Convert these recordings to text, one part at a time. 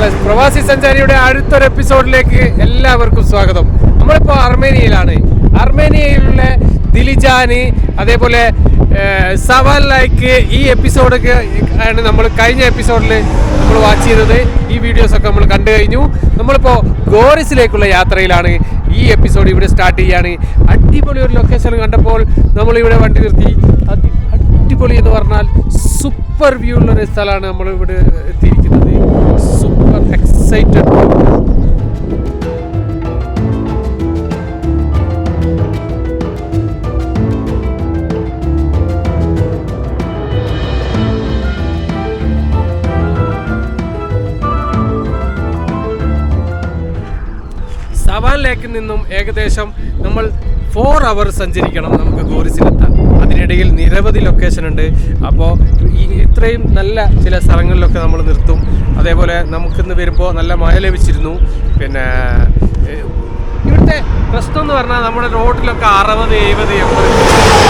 നമ്മളെ പ്രവാസി സഞ്ചാരിയുടെ അടുത്തൊരു എപ്പിസോഡിലേക്ക് എല്ലാവർക്കും സ്വാഗതം. നമ്മളിപ്പോൾ അർമേനിയയിലുള്ള ദിലിജാന്, അതേപോലെ സവാലിലേക്ക് ഈ എപ്പിസോഡൊക്കെ ആണ് നമ്മൾ കഴിഞ്ഞ എപ്പിസോഡിൽ നമ്മൾ വാച്ച് ചെയ്തത്. ഈ വീഡിയോസൊക്കെ നമ്മൾ കണ്ടു കഴിഞ്ഞു. നമ്മളിപ്പോൾ ഗോറിസിലേക്കുള്ള യാത്രയിലാണ്. ഈ എപ്പിസോഡ് ഇവിടെ സ്റ്റാർട്ട് ചെയ്യാണ്. അടിപൊളി ഒരു ലൊക്കേഷൻ കണ്ടപ്പോൾ നമ്മളിവിടെ വണ്ടി നിർത്തി. അടിപൊളി എന്ന് പറഞ്ഞാൽ സൂപ്പർ വ്യൂ ഉള്ളൊരു സ്ഥലമാണ് നമ്മളിവിടെ എത്തിയിരിക്കുന്നത്. Super excited. സവാൻ ലേക്കിൽ നിന്നും ഏകദേശം നമ്മൾ 4 hours സഞ്ചരിക്കണം നമുക്ക് ഗോറിസിലെത്താൻ. അതിനിടയിൽ നിരവധി ലൊക്കേഷൻ ഉണ്ട്. അപ്പോൾ ഈ ഇത്രയും നല്ല ചില സ്ഥലങ്ങളിലൊക്കെ നമ്മൾ നിർത്തും. അതേപോലെ നമുക്കിന്ന് വരുമ്പോൾ നല്ല മഴ ലഭിച്ചിരുന്നു. പിന്നെ ഇവിടുത്തെ പ്രശ്നം എന്ന് പറഞ്ഞാൽ നമ്മുടെ റോഡിലൊക്കെ 60, 70, 80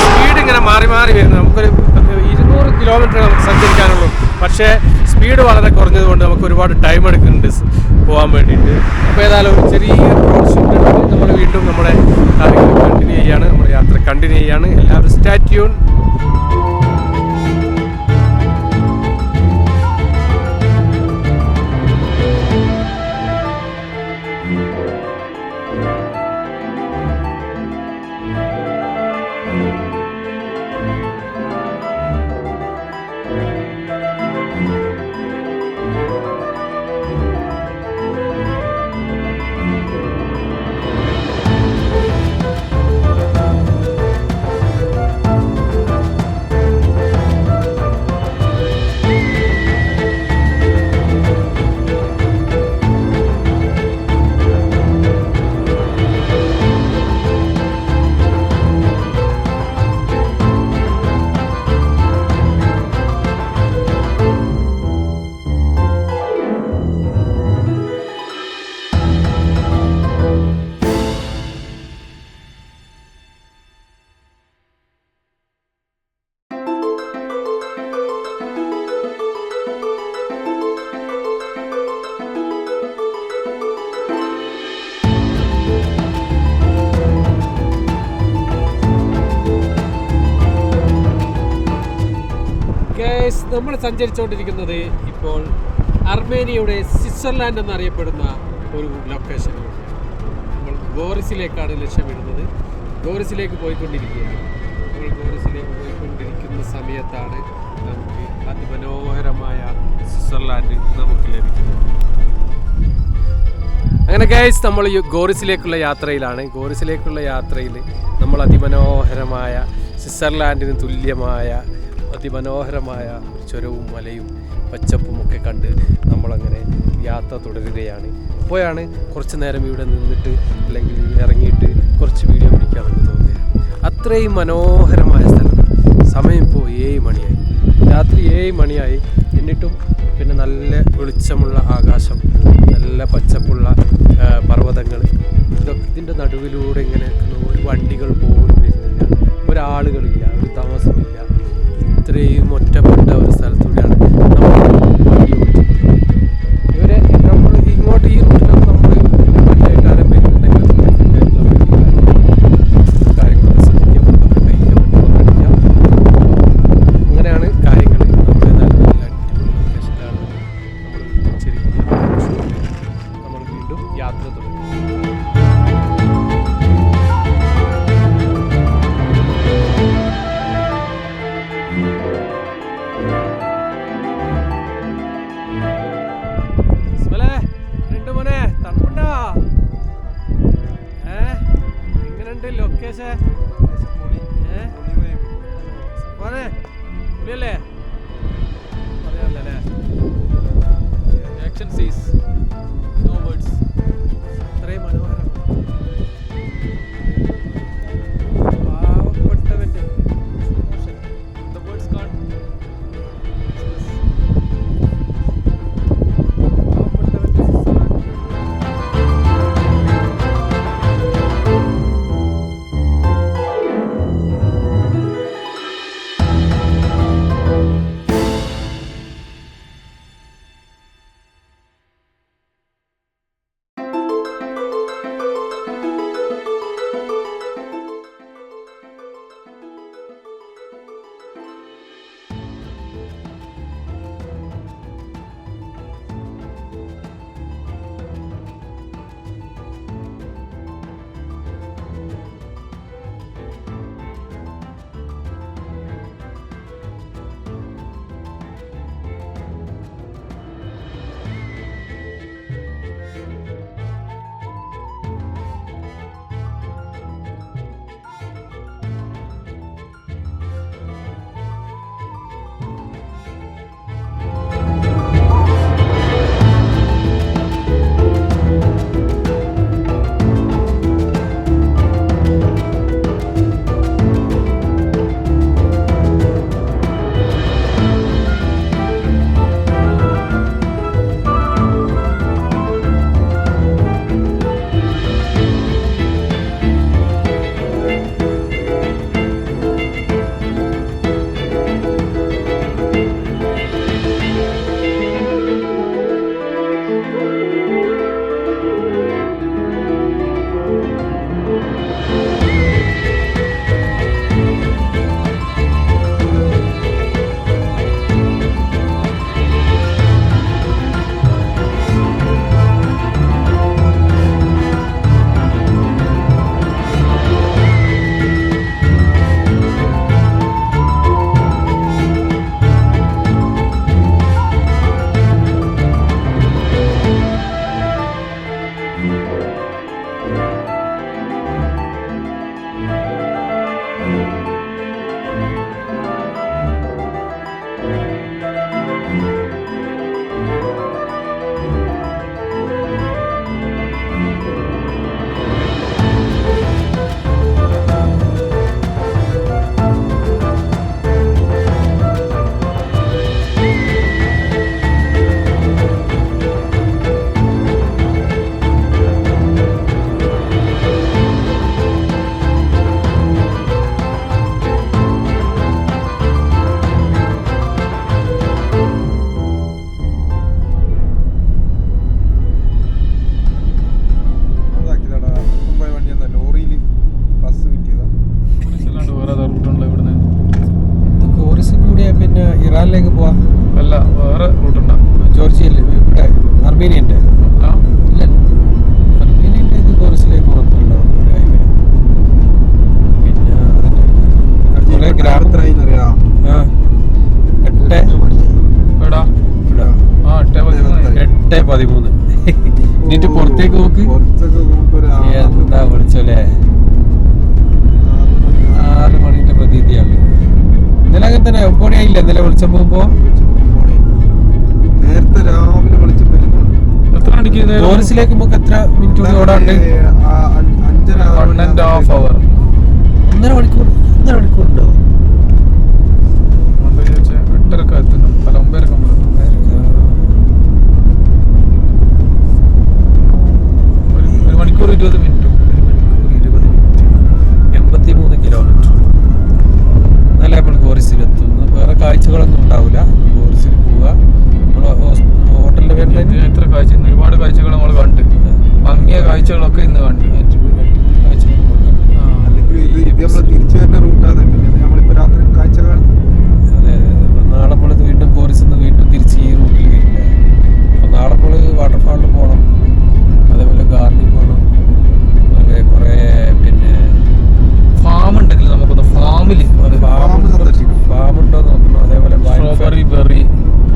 സ്പീഡ് ഇങ്ങനെ മാറി വരുന്നു. നമുക്കൊരു 200 കിലോമീറ്റർ നമുക്ക് സഞ്ചരിക്കാനുള്ളൂ. പക്ഷേ സ്പീഡ് വളരെ കുറഞ്ഞതുകൊണ്ട് നമുക്ക് ഒരുപാട് ടൈം എടുക്കുന്നുണ്ട് പോകാൻ വേണ്ടിയിട്ട്. അപ്പോൾ ഏതായാലും ചെറിയ റോഡ് ഷൂട്ട് നമ്മൾ വീണ്ടും നമ്മുടെ കാര്യങ്ങൾ കണ്ടിന്യൂ ചെയ്യാണ്. നമ്മുടെ യാത്ര കണ്ടിന്യൂ ചെയ്യാണ്. എല്ലാവരും സ്റ്റേ ട്യൂൺ. നമ്മൾ സഞ്ചരിച്ചുകൊണ്ടിരിക്കുന്നത് ഇപ്പോൾ അർമേനിയയുടെ സ്വിറ്റ്സർലാൻഡ് എന്നറിയപ്പെടുന്ന ഒരു ലൊക്കേഷനിലാണ്. നമ്മൾ ഗോറിസിലേക്കാണ് ലക്ഷ്യമിടുന്നത്. ഗോറിസിലേക്ക് പോയിക്കൊണ്ടിരിക്കുകയാണ്. നമ്മൾ ഗോറിസിലേക്ക് പോയിക്കൊണ്ടിരിക്കുന്ന സമയത്താണ് നമുക്ക് അതിമനോഹരമായ സ്വിറ്റ്സർലാൻഡ് നമുക്ക് ലഭിക്കുന്നത്. അങ്ങനെ ഗൈസ്, നമ്മൾ ഗോറിസിലേക്കുള്ള യാത്രയിലാണ്. ഗോറിസിലേക്കുള്ള യാത്രയിൽ നമ്മൾ അതിമനോഹരമായ സ്വിറ്റ്സർലാൻഡിന് തുല്യമായ അതിമനോഹരമായ ചുരവും മലയും പച്ചപ്പും ഒക്കെ കണ്ട് നമ്മളങ്ങനെ യാത്ര തുടരുകയാണ്. അപ്പോഴാണ് കുറച്ച് നേരം ഇവിടെ നിന്നിട്ട് അല്ലെങ്കിൽ ഇറങ്ങിയിട്ട് കുറച്ച് വീഡിയോ പിടിക്കാമെന്ന് തോന്നുകയാണ്. അത്രയും മനോഹരമായ സ്ഥലം. സമയം ഇപ്പോൾ 7 മണിയായി, രാത്രി 7 മണിയായി. എന്നിട്ടും പിന്നെ നല്ല വെളിച്ചമുള്ള ആകാശം, നല്ല പച്ചപ്പുള്ള പർവ്വതങ്ങൾ, ഇതിൻ്റെ നടുവിലൂടെ ഇങ്ങനെ ഒരു വണ്ടികൾ പോലും വരുന്നില്ല, ഒരാളുകളില്ല, ഒരു താമസമില്ല. ഇത്രയും ഒറ്റപ്പെട്ട ഒരു സ്ഥലത്തൂടെയാണ് നമ്മൾ വണ്ടി ഓടിച്ചത്. ഇവരെ നമ്മൾ ഇങ്ങോട്ട് ഈ റൂട്ടിലൊക്കെ നമ്മൾ വണ്ടിയായിട്ട് ആരും വരുന്നുണ്ടെങ്കിൽ കാര്യങ്ങളൊക്കെ ശ്രദ്ധിക്കപ്പെട്ടൊക്കെ കഴിക്കപ്പെട്ടൊക്കെ അങ്ങനെയാണ് കാര്യങ്ങൾ. നമ്മൾ നല്ല അടിപൊളി ലൊക്കേഷനിലാണ് നമ്മൾ ചെറിയ നമ്മൾ വീണ്ടും യാത്ര തുടങ്ങി. ലൊക്കേഷൻ പുളിയല്ലേ പറയാനല്ലേ? ആക്ഷൻ സീസ് നോ വേർഡ്സ്. അത്രയും മനോഹരം. പാവപ്പെട്ടവൻ്റെ the words can't express. പാവപ്പെട്ടവൻ്റെ ഇറാനിലേക്ക് പോവാ അല്ല വേറെ റൂട്ടുണ്ടോ? ജോർജിയയിൽ ഇവിടെ അർമേനിയൻ്റെ ഇല്ല അർമേനിയൻ്റെ ഇത് കോറിസിലേക്ക് പുറത്തുണ്ടോ പിന്നെ അതിൻ്റെ ഗ്രാമത്തിലായി ആ 8:13 എന്നിട്ട് പുറത്തേക്ക് നോക്ക് എന്താ വിളിച്ചോലേ 6 മണിന്റെ പ്രതീതിയാണ്. ഇന്നലെ അങ്ങനെ തന്നെ 9 മണിയായില്ല ഇന്നലെ വിളിച്ച പോകുമ്പോ നേരത്തെ രാവിലെ വിളിച്ചപ്പോ ടോറിസിലേക്ക് നമുക്ക് എത്ര മിനിറ്റ് ഓടാണ്ട്? 1.5 hour. 1.5 മണിക്കൂർ ഉണ്ടോ? 8:30 എത്തുന്നു. അല്ല 9:00 1 മണിക്കൂർ 20 മിനിറ്റ്. 83 കിലോമീറ്റർ. എന്നാലേ നമ്മൾ കോറിസിലെത്തും. വേറെ കാഴ്ചകളൊന്നും ഉണ്ടാവില്ല. കോറിസിൽ പോവുക. ഹോട്ടലിന്റെ പേര് എത്ര കാഴ്ച, ഒരുപാട് കാഴ്ചകൾ നമ്മൾ കണ്ട്, ഭംഗിയ കാഴ്ചകളൊക്കെ ഇന്ന് കണ്ട്. തിരിച്ചു വരുന്ന റൂട്ടാണ്. നമ്മളിപ്പോ രാത്രി കാഴ്ച കാണും. അതെ, നാളെ നമ്മൾ വീണ്ടും കോറിസിൽ നിന്ന് വീണ്ടും തിരിച്ച് ഈ റൂട്ടിൽ വരില്ല. അപ്പൊ നാളെ നമ്മൾ വാട്ടർഫാളിൽ പോകണം, അതേപോലെ ഗാർഡനിൽ പോകണം, അതുപോലെ കുറെ പിന്നെ ഫാം ഉണ്ടെങ്കിൽ നമുക്കൊന്ന് ഫാം ഉണ്ടോ നോക്കണം. അതേപോലെ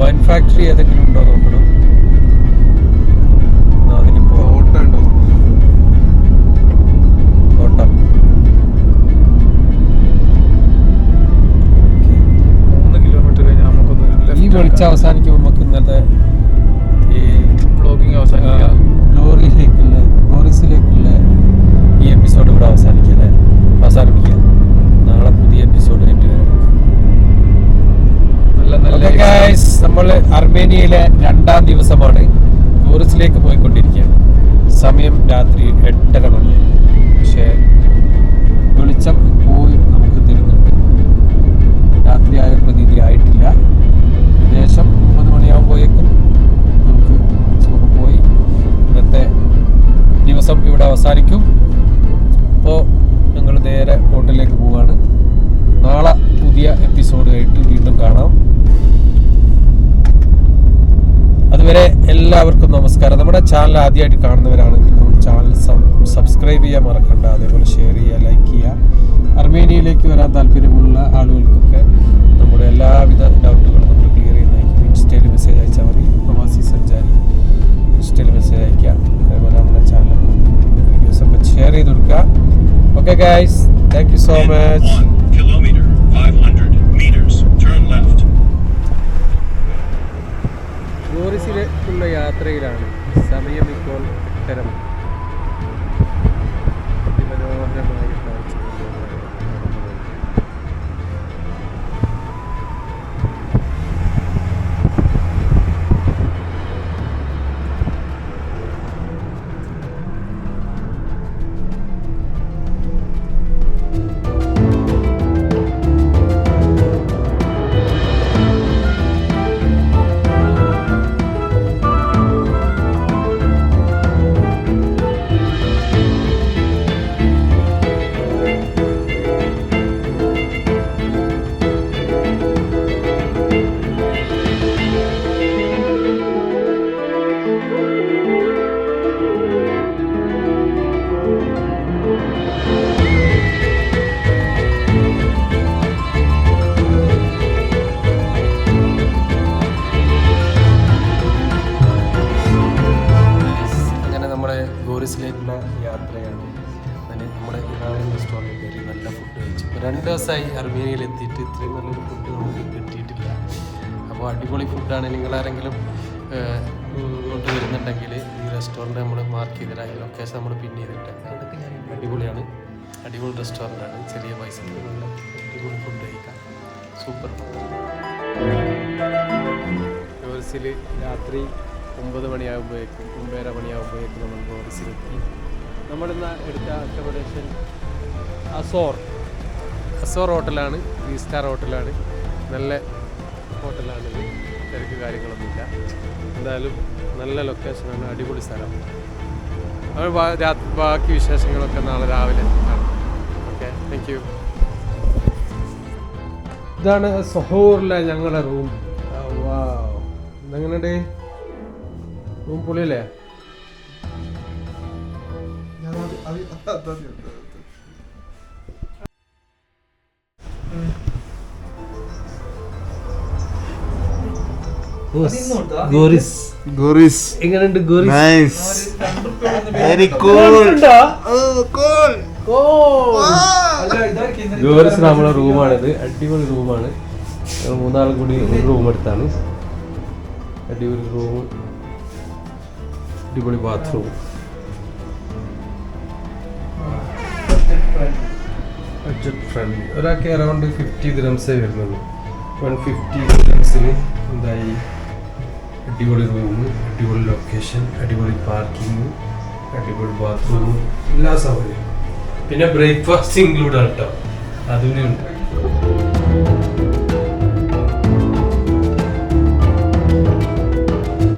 വൈൻ ഫാക്ടറി ഏതെങ്കിലും ഉണ്ടോ നോക്കണം. അതിനിപ്പോ കോട്ടം 3 കിലോമീറ്റർ കഴിഞ്ഞാൽ നമുക്കൊന്ന് ഈ വെളിച്ചം അവസാനിക്കുമ്പോൾ നമുക്ക് ഇന്നത്തെ ഈ ബ്ലോഗിങ് അവസാനിക്കാം. ഗോറിസിലേക്കുള്ള ഈ എപ്പിസോഡ് ഇവിടെ അവസാനിപ്പിക്കാം. നാളെ പുതിയ എപ്പിസോഡ് ആയിട്ട് വരാം. നമ്മൾ അർമേനിയയിലെ 2ാം ദിവസമാണ്. ഗോറിസിലേക്ക് പോയിക്കൊണ്ടിരിക്കുകയാണ്. സമയം രാത്രി 8:30 മണിയായി. പക്ഷേ വെളിച്ചം ഇപ്പോഴും നമുക്ക് തരുന്നുണ്ട്. രാത്രി ആയ പ്രതീതി ആയിട്ടില്ല. ഏകദേശം 9 മണിയാകുമ്പോഴേക്കും നമുക്ക് സുഖം പോയി ഇന്നത്തെ ദിവസം ഇവിടെ അവസാനിക്കും. അപ്പോൾ ഞങ്ങൾ നേരെ ഹോട്ടലിലേക്ക് പോവുകയാണ്. നാളെ പുതിയ എപ്പിസോഡായിട്ട് വീണ്ടും കാണാം. അതുവരെ എല്ലാവർക്കും നമസ്കാരം. നമ്മുടെ ചാനൽ ആദ്യമായിട്ട് കാണുന്നവരാണെങ്കിൽ നമ്മുടെ ചാനൽ സബ്സ്ക്രൈബ് ചെയ്യാൻ മറക്കണ്ട. അതേപോലെ ഷെയർ ചെയ്യുക, ലൈക്ക് ചെയ്യുക. അർമേനിയയിലേക്ക് വരാൻ താല്പര്യമുള്ള ആളുകൾക്കൊക്കെ നമ്മുടെ എല്ലാവിധ ഡൗട്ടുകളും നമ്മൾ ക്ലിയർ ചെയ്യുന്നതായിരിക്കും. ഇൻസ്റ്റയിൽ മെസ്സേജ് അയച്ചാൽ മതി. പ്രവാസി സഞ്ചാരി ഇൻസ്റ്റയിൽ മെസ്സേജ് അയക്കുക. അതേപോലെ നമ്മുടെ ചാനൽ വീഡിയോസൊക്കെ ഷെയർ ചെയ്ത് കൊടുക്കുക. Okay guys, thank you so much. 1 kilometer, 500 meters, turn left. ഗോറിസിലേക്കുള്ള യാത്രയിലാണ്. സമയം ഇപ്പോൾ 8:30. അതിമനോഹരമായ കാഴ്ചകളിലൂടെ ആയിട്ടുള്ള യാത്രയാണ്. അതിന് നമ്മുടെ ഇറാനിയൻ റെസ്റ്റോറൻറ്റിൽ കയറി നല്ല ഫുഡ് കഴിച്ചു. ഇപ്പോൾ 2 ദിവസമായി അർമേനിയയിൽ എത്തിയിട്ട് ഇത്രയും നല്ലൊരു ഫുഡ് നമുക്ക് കിട്ടിയിട്ടില്ല. അപ്പോൾ അടിപൊളി ഫുഡാണ്. നിങ്ങളാരെങ്കിലും ഇങ്ങോട്ട് വരുന്നുണ്ടെങ്കിൽ ഈ റെസ്റ്റോറൻറ്റ് നമ്മൾ മാർക്ക് ചെയ്തിട്ടായി ലൊക്കേഷൻ നമ്മൾ പിൻ ചെയ്തിട്ടുണ്ട്. അടിപൊളിയാണ്, അടിപൊളി റെസ്റ്റോറൻ്റാണ്. ചെറിയ പൈസയ്ക്ക് നല്ല അടിപൊളി ഫുഡ് കഴിക്കാം. Super food. ഗോറിസിൽ രാത്രി 9 മണിയാകുമ്പോഴേക്കും 9:30 മണിയാകുമ്പോഴേക്കും നമ്മൾ ഗോറിസിലെത്തി. നമ്മളിന്ന് എടുത്ത അക്കോമഡേഷൻ അസോർ ഹോട്ടലാണ്. 3 സ്റ്റാർ ഹോട്ടലാണ്. നല്ല ഹോട്ടലാണിത്. തിരക്ക് കാര്യങ്ങളൊന്നുമില്ല. എന്തായാലും നല്ല ലൊക്കേഷനാണ്, അടിപൊളി സ്ഥലം. അപ്പോൾ ബാക്കി വിശേഷങ്ങളൊക്കെ നാളെ രാവിലെ കാണാം. Okay, thank you. ഇതാണ് സൊഹൂറിലെ ഞങ്ങളുടെ റൂം. ഇതെങ്ങനെയുണ്ട് റൂം? പൊളിയല്ലേ? ഗോറിസ് എങ്ങനെയുണ്ട് ഗോറിസ്? Nice, very cool. ഗോറിസ് നമ്മുടെ റൂമാണിത്. അടിപൊളി റൂമാണ്. ഞങ്ങൾ 3 ആളും കൂടി ഒരു റൂം എടുത്താണ്. അടിപൊളി റൂം, അടിപൊളി ബാത്റൂം. Budget friendly. ഒരാൾക്ക് അറൗണ്ട് 50 ദിറംസേ വരുന്നുള്ളൂ. 150 ദിറംസിന് എന്തായി അടിപൊളി റൂം, അടിപൊളി ലൊക്കേഷൻ, അടിപൊളി പാർക്കിംഗ്, അടിപൊളി ബാത്റൂം, എല്ലാ സൗകര്യവും. പിന്നെ ബ്രേക്ക്ഫാസ്റ്റ് ഇൻക്ലൂഡ് ആണ് കേട്ടോ, അതുകൂടി ഉണ്ട്.